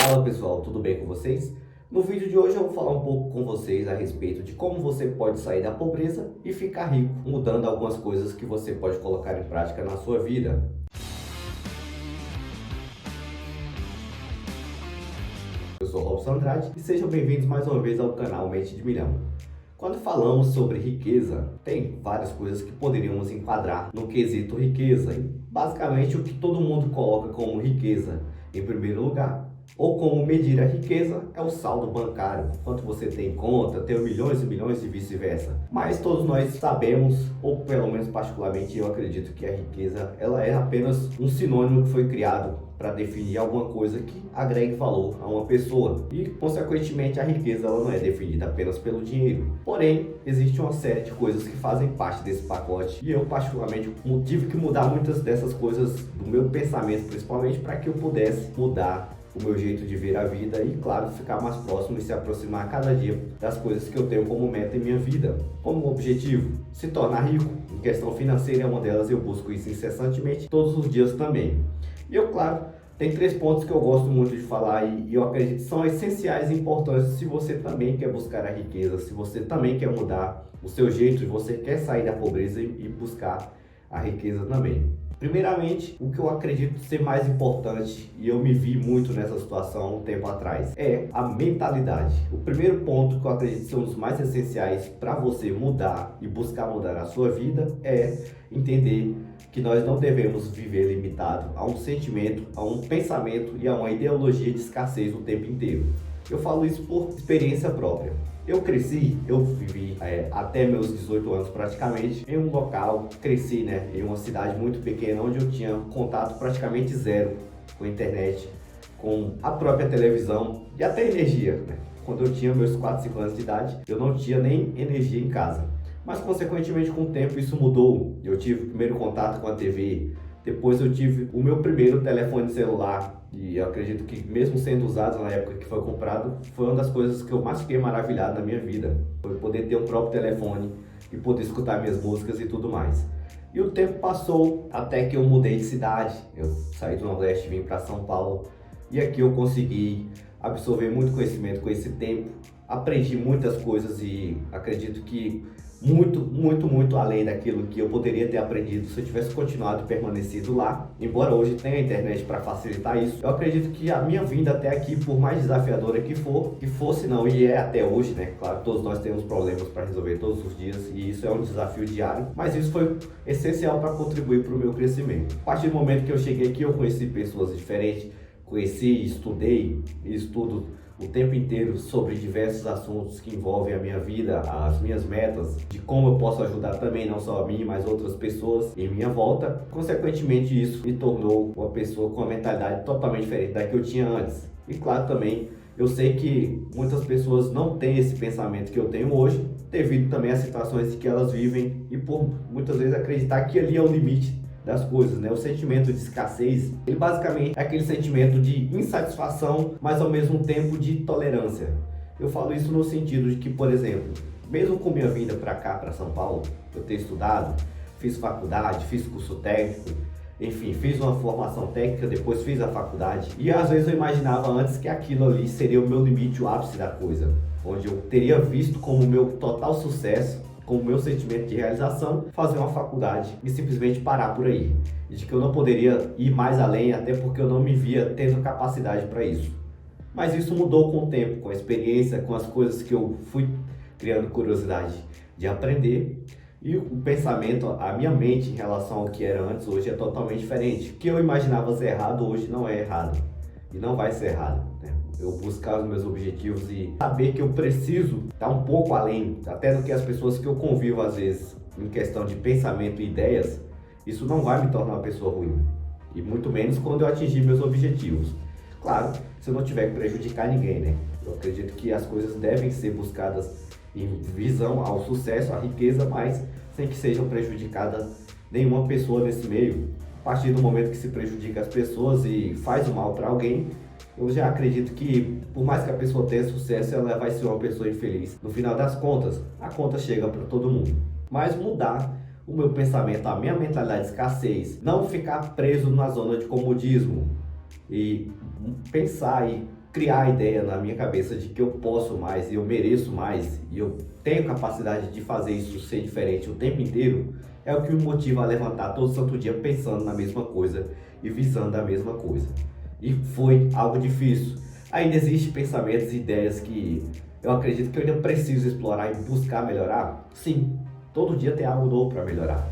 Fala pessoal, tudo bem com vocês? No vídeo de hoje eu vou falar um pouco com vocês a respeito de como você pode sair da pobreza e ficar rico, mudando algumas coisas que você pode colocar em prática na sua vida. Eu sou Robson Andrade e sejam bem-vindos mais uma vez ao canal Mente de Milhão. Quando falamos sobre riqueza, tem várias coisas que poderíamos enquadrar no quesito riqueza. E basicamente o que todo mundo coloca como riqueza em primeiro lugar, ou como medir a riqueza, é o saldo bancário, quanto você tem em conta, ter milhões e milhões e vice-versa. Mas todos nós sabemos, ou pelo menos particularmente eu acredito que a riqueza ela é apenas um sinônimo que foi criado para definir alguma coisa que agregue valor a uma pessoa. E, consequentemente, a riqueza ela não é definida apenas pelo dinheiro. Porém, existe uma série de coisas que fazem parte desse pacote. E eu, particularmente, tive que mudar muitas dessas coisas do meu pensamento, principalmente, para que eu pudesse mudar o meu jeito de ver a vida e, claro, ficar mais próximo e se aproximar cada dia das coisas que eu tenho como meta em minha vida. Como objetivo, se tornar rico. Em questão financeira é uma delas, eu busco isso incessantemente, todos os dias também. E eu, claro, tem 3 pontos que eu gosto muito de falar e eu acredito que são essenciais e importantes se você também quer buscar a riqueza, se você também quer mudar o seu jeito e você quer sair da pobreza e buscar a riqueza também. Primeiramente, o que eu acredito ser mais importante, e eu me vi muito nessa situação um tempo atrás, é a mentalidade. O primeiro ponto que eu acredito ser um dos mais essenciais para você mudar e buscar mudar a sua vida é entender que nós não devemos viver limitado a um sentimento, a um pensamento e a uma ideologia de escassez o tempo inteiro. Eu falo isso por experiência própria. Eu vivi até meus 18 anos praticamente em um local, cresci em uma cidade muito pequena onde eu tinha contato praticamente zero com a internet, com a própria televisão e até energia. Quando eu tinha meus 4, 5 anos de idade, eu não tinha nem energia em casa. Mas consequentemente com o tempo isso mudou. Eu tive o primeiro contato com a TV, depois eu tive o meu primeiro telefone celular. E eu acredito que mesmo sendo usado na época que foi comprado, foi uma das coisas que eu mais fiquei maravilhado na minha vida. Foi poder ter um próprio telefone e poder escutar minhas músicas e tudo mais. E o tempo passou até que eu mudei de cidade. Eu saí do Nordeste e vim para São Paulo. E aqui eu consegui absorver muito conhecimento com esse tempo. Aprendi muitas coisas e acredito que muito além daquilo que eu poderia ter aprendido se eu tivesse continuado e permanecido lá. Embora hoje tenha a internet para facilitar isso, eu acredito que a minha vinda até aqui, por mais desafiadora que fosse não, e é até hoje, Claro, todos nós temos problemas para resolver todos os dias e isso é um desafio diário, mas isso foi essencial para contribuir para o meu crescimento. A partir do momento que eu cheguei aqui, eu conheci pessoas diferentes, estudei e estudo o tempo inteiro sobre diversos assuntos que envolvem a minha vida, as minhas metas, de como eu posso ajudar também, não só a mim, mas outras pessoas em minha volta. Consequentemente, isso me tornou uma pessoa com uma mentalidade totalmente diferente da que eu tinha antes. E claro, também, eu sei que muitas pessoas não têm esse pensamento que eu tenho hoje, devido também às situações que elas vivem e por muitas vezes acreditar que ali é o limite das coisas, O sentimento de escassez, ele basicamente é aquele sentimento de insatisfação, mas ao mesmo tempo de tolerância. Eu falo isso no sentido de que, por exemplo, mesmo com minha vinda para cá, para São Paulo, eu ter estudado, fiz faculdade, fiz curso técnico, enfim, fiz uma formação técnica, depois fiz a faculdade, e às vezes eu imaginava antes que aquilo ali seria o meu limite, o ápice da coisa, onde eu teria visto como meu total sucesso, com o meu sentimento de realização, fazer uma faculdade e simplesmente parar por aí. E de que eu não poderia ir mais além, até porque eu não me via tendo capacidade para isso. Mas isso mudou com o tempo, com a experiência, com as coisas que eu fui criando curiosidade de aprender. E o pensamento, a minha mente em relação ao que era antes, hoje é totalmente diferente. O que eu imaginava ser errado, hoje não é errado. E não vai ser errado, Eu buscar os meus objetivos e saber que eu preciso estar um pouco além, até do que as pessoas que eu convivo às vezes, em questão de pensamento e ideias, isso não vai me tornar uma pessoa ruim. E muito menos quando eu atingir meus objetivos. Claro, se eu não tiver que prejudicar ninguém, Eu acredito que as coisas devem ser buscadas em visão ao sucesso, à riqueza, mas sem que sejam prejudicadas nenhuma pessoa nesse meio. A partir do momento que se prejudica as pessoas e faz o mal para alguém, eu já acredito que, por mais que a pessoa tenha sucesso, ela vai ser uma pessoa infeliz. No final das contas, a conta chega para todo mundo. Mas mudar o meu pensamento, a minha mentalidade de escassez, não ficar preso na zona de comodismo e pensar e criar a ideia na minha cabeça de que eu posso mais, eu mereço mais e eu tenho capacidade de fazer isso ser diferente o tempo inteiro, é o que me motiva a levantar todo santo dia pensando na mesma coisa e visando a mesma coisa. E foi algo difícil. Ainda existem pensamentos e ideias que eu acredito que eu ainda preciso explorar e buscar melhorar. Sim, todo dia tem algo novo para melhorar.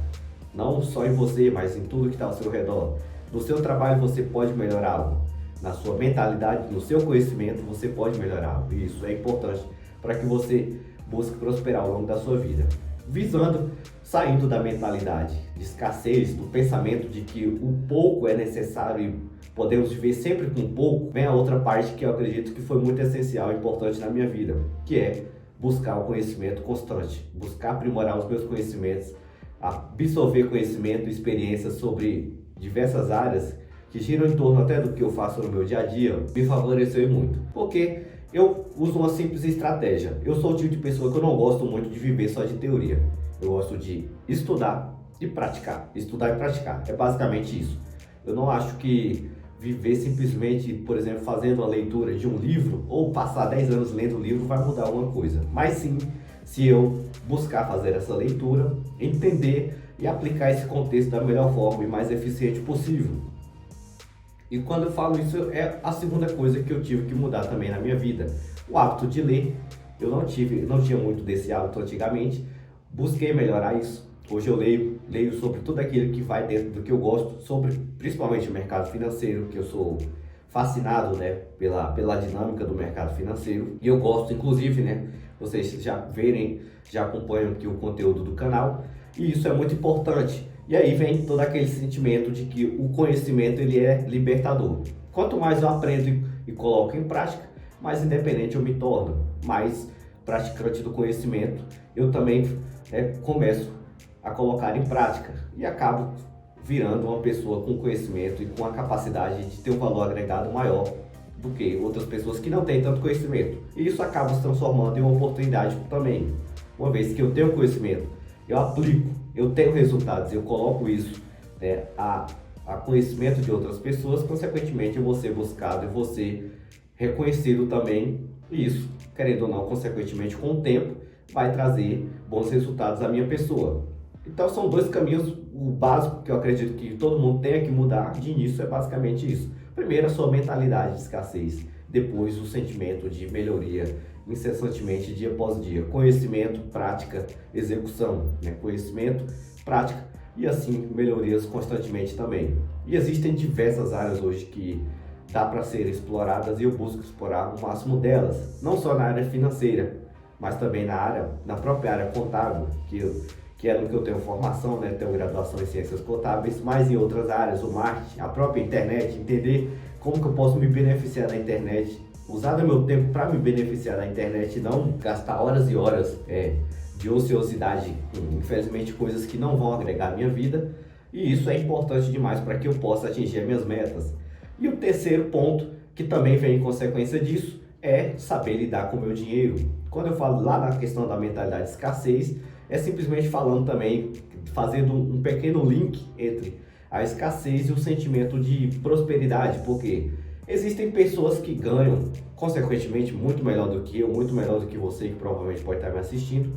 Não só em você, mas em tudo que está ao seu redor. No seu trabalho você pode melhorar algo. Na sua mentalidade, no seu conhecimento, você pode melhorar algo. E isso é importante para que você busque prosperar ao longo da sua vida. Visando, saindo da mentalidade de escassez, do pensamento de que o pouco é necessário e podemos viver sempre com pouco, vem a outra parte que eu acredito que foi muito essencial e importante na minha vida, que é buscar o conhecimento constante, buscar aprimorar os meus conhecimentos, absorver conhecimento e experiência sobre diversas áreas que giram em torno até do que eu faço no meu dia a dia, me favoreceu muito. Porque eu uso uma simples estratégia. Eu sou o tipo de pessoa que eu não gosto muito de viver só de teoria. Eu gosto de estudar e praticar. Estudar e praticar. É basicamente isso. Eu não acho que viver simplesmente, por exemplo, fazendo a leitura de um livro ou passar 10 anos lendo o livro vai mudar alguma coisa. Mas sim, se eu buscar fazer essa leitura, entender e aplicar esse contexto da melhor forma e mais eficiente possível. E quando eu falo isso, é a segunda coisa que eu tive que mudar também na minha vida. O hábito de ler. Eu não tinha muito desse hábito antigamente. Busquei melhorar isso. Hoje eu leio sobre tudo aquilo que vai dentro do que eu gosto, sobre principalmente o mercado financeiro, que eu sou fascinado, né, pela dinâmica do mercado financeiro. E eu gosto, inclusive, né, vocês já acompanham aqui o conteúdo do canal. E isso é muito importante. E aí vem todo aquele sentimento de que o conhecimento ele é libertador. Quanto mais eu aprendo e coloco em prática, mais independente eu me torno, mais praticante do conhecimento eu também começo a colocar em prática e acabo virando uma pessoa com conhecimento e com a capacidade de ter um valor agregado maior do que outras pessoas que não têm tanto conhecimento. E isso acaba se transformando em uma oportunidade também. Uma vez que eu tenho conhecimento, eu aplico, eu tenho resultados, eu coloco isso a conhecimento de outras pessoas, consequentemente eu vou ser buscado e vou ser reconhecido também. E isso, querendo ou não, consequentemente com o tempo, vai trazer bons resultados à minha pessoa. Então são dois caminhos, o básico que eu acredito que todo mundo tenha que mudar de início é basicamente isso. Primeiro, a sua mentalidade de escassez, depois o sentimento de melhoria incessantemente, dia após dia. Conhecimento, prática, execução, né? Conhecimento, prática e assim melhorias constantemente também. E existem diversas áreas hoje que dá para ser exploradas e eu busco explorar o máximo delas, não só na área financeira, mas também na própria área contábil, que é no que eu tenho formação, né? Tenho graduação em ciências contábeis, mas em outras áreas, o marketing, a própria internet, entender como que eu posso me beneficiar da internet, usar o meu tempo para me beneficiar da internet e não gastar horas e horas de ociosidade, infelizmente coisas que não vão agregar à minha vida, e isso é importante demais para que eu possa atingir as minhas metas. E o terceiro ponto, que também vem em consequência disso, é saber lidar com o meu dinheiro. Quando eu falo lá na questão da mentalidade de escassez, é simplesmente falando também, fazendo um pequeno link entre a escassez e o sentimento de prosperidade, porque existem pessoas que ganham, consequentemente, muito melhor do que eu, muito melhor do que você, que provavelmente pode estar me assistindo,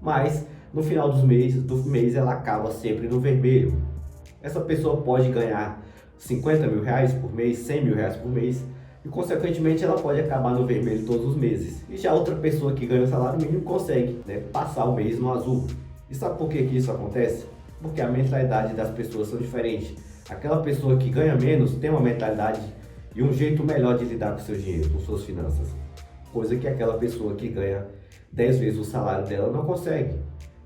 mas no final do mês ela acaba sempre no vermelho. Essa pessoa pode ganhar 50 mil reais por mês, 100 mil reais por mês, e consequentemente ela pode acabar no vermelho todos os meses. E já outra pessoa que ganha o salário mínimo consegue passar o mês no azul. E sabe por que isso acontece? Porque a mentalidade das pessoas são diferentes. Aquela pessoa que ganha menos tem uma mentalidade e um jeito melhor de lidar com seu dinheiro, com suas finanças. Coisa que aquela pessoa que ganha 10 vezes o salário dela não consegue.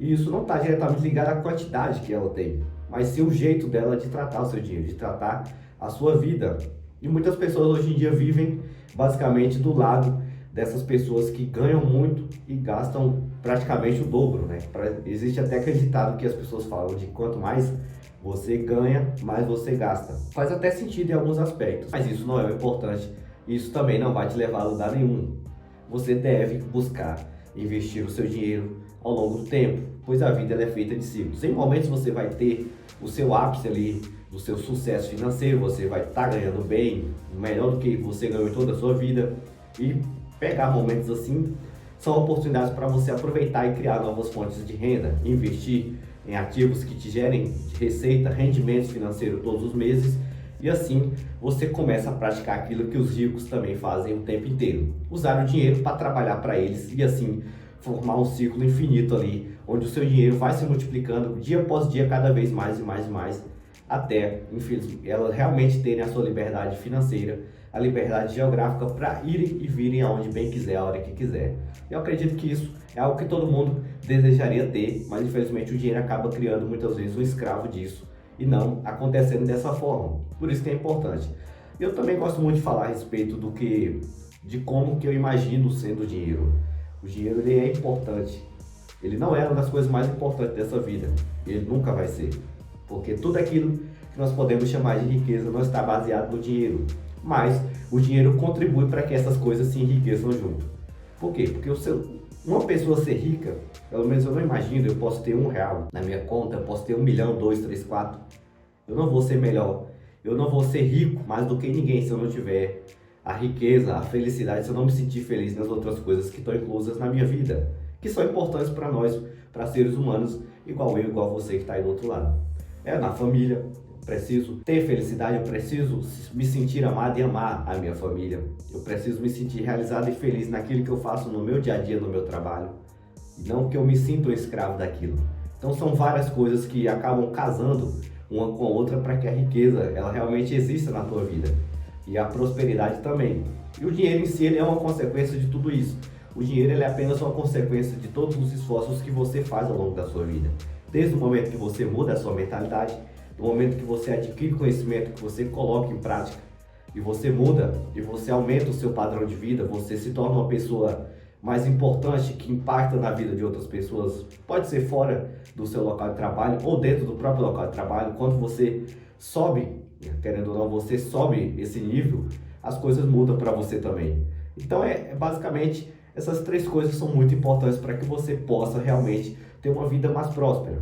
E isso não está diretamente ligado à quantidade que ela tem, mas sim o jeito dela de tratar o seu dinheiro, de tratar a sua vida. E muitas pessoas hoje em dia vivem basicamente do lado dessas pessoas que ganham muito e gastam praticamente o dobro, né? Existe até aquele ditado que as pessoas falam de quanto mais você ganha, mais você gasta. Faz até sentido em alguns aspectos, mas isso não é o importante. Isso também não vai te levar a lugar nenhum. Você deve buscar investir o seu dinheiro ao longo do tempo, pois a vida ela é feita de ciclos. Em momentos você vai ter o seu ápice ali do seu sucesso financeiro, você vai estar ganhando bem, melhor do que você ganhou em toda a sua vida, e pegar momentos assim são oportunidades para você aproveitar e criar novas fontes de renda, investir em ativos que te gerem receita, rendimentos financeiros todos os meses, e assim você começa a praticar aquilo que os ricos também fazem o tempo inteiro, usar o dinheiro para trabalhar para eles e assim formar um ciclo infinito ali, onde o seu dinheiro vai se multiplicando dia após dia, cada vez mais e mais e mais, até elas realmente terem a sua liberdade financeira, a liberdade geográfica para irem e virem aonde bem quiser, a hora que quiser. Eu acredito que isso é algo que todo mundo desejaria ter, mas infelizmente o dinheiro acaba criando muitas vezes um escravo disso e não acontecendo dessa forma. Por isso que é importante. Eu também gosto muito de falar a respeito de como que eu imagino sendo o dinheiro. O dinheiro ele é importante. Ele não é uma das coisas mais importantes dessa vida. Ele nunca vai ser. Porque tudo aquilo que nós podemos chamar de riqueza não está baseado no dinheiro. Mas o dinheiro contribui para que essas coisas se enriqueçam junto. Por quê? Porque uma pessoa ser rica, pelo menos eu não imagino, eu posso ter R$1 na minha conta, eu posso ter 1 milhão, 2, 3, 4. Eu não vou ser melhor. Eu não vou ser rico mais do que ninguém se eu não tiver a riqueza, a felicidade, se eu não me sentir feliz nas outras coisas que estão inclusas na minha vida, que são importantes para nós, para seres humanos, igual eu, igual você que está aí do outro lado. Na família, eu preciso ter felicidade, eu preciso me sentir amado e amar a minha família. Eu preciso me sentir realizado e feliz naquilo que eu faço no meu dia a dia, no meu trabalho. E não que eu me sinta um escravo daquilo. Então são várias coisas que acabam casando uma com a outra para que a riqueza ela realmente exista na tua vida. E a prosperidade também. E o dinheiro em si ele é uma consequência de tudo isso. O dinheiro ele é apenas uma consequência de todos os esforços que você faz ao longo da sua vida. Desde o momento que você muda a sua mentalidade, no momento que você adquire conhecimento, que você coloca em prática, e você muda, e você aumenta o seu padrão de vida, você se torna uma pessoa mais importante, que impacta na vida de outras pessoas, pode ser fora do seu local de trabalho ou dentro do próprio local de trabalho. Quando você sobe, querendo ou não, você sobe esse nível, as coisas mudam para você também. Então basicamente essas três coisas são muito importantes para que você possa realmente ter uma vida mais próspera,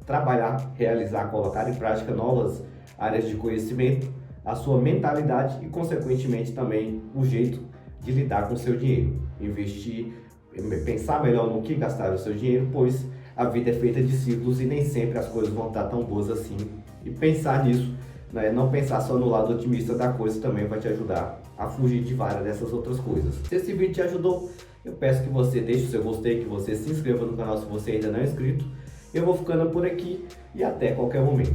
trabalhar, realizar, colocar em prática novas áreas de conhecimento, a sua mentalidade e consequentemente também o jeito de lidar com o seu dinheiro, investir, pensar melhor no que gastar o seu dinheiro, pois a vida é feita de ciclos e nem sempre as coisas vão estar tão boas assim. E pensar nisso, né? Não pensar só no lado otimista da coisa também vai te ajudar a fugir de várias dessas outras coisas. Se esse vídeo te ajudou, eu peço que você deixe o seu gostei, que você se inscreva no canal se você ainda não é inscrito. Eu vou ficando por aqui e até qualquer momento.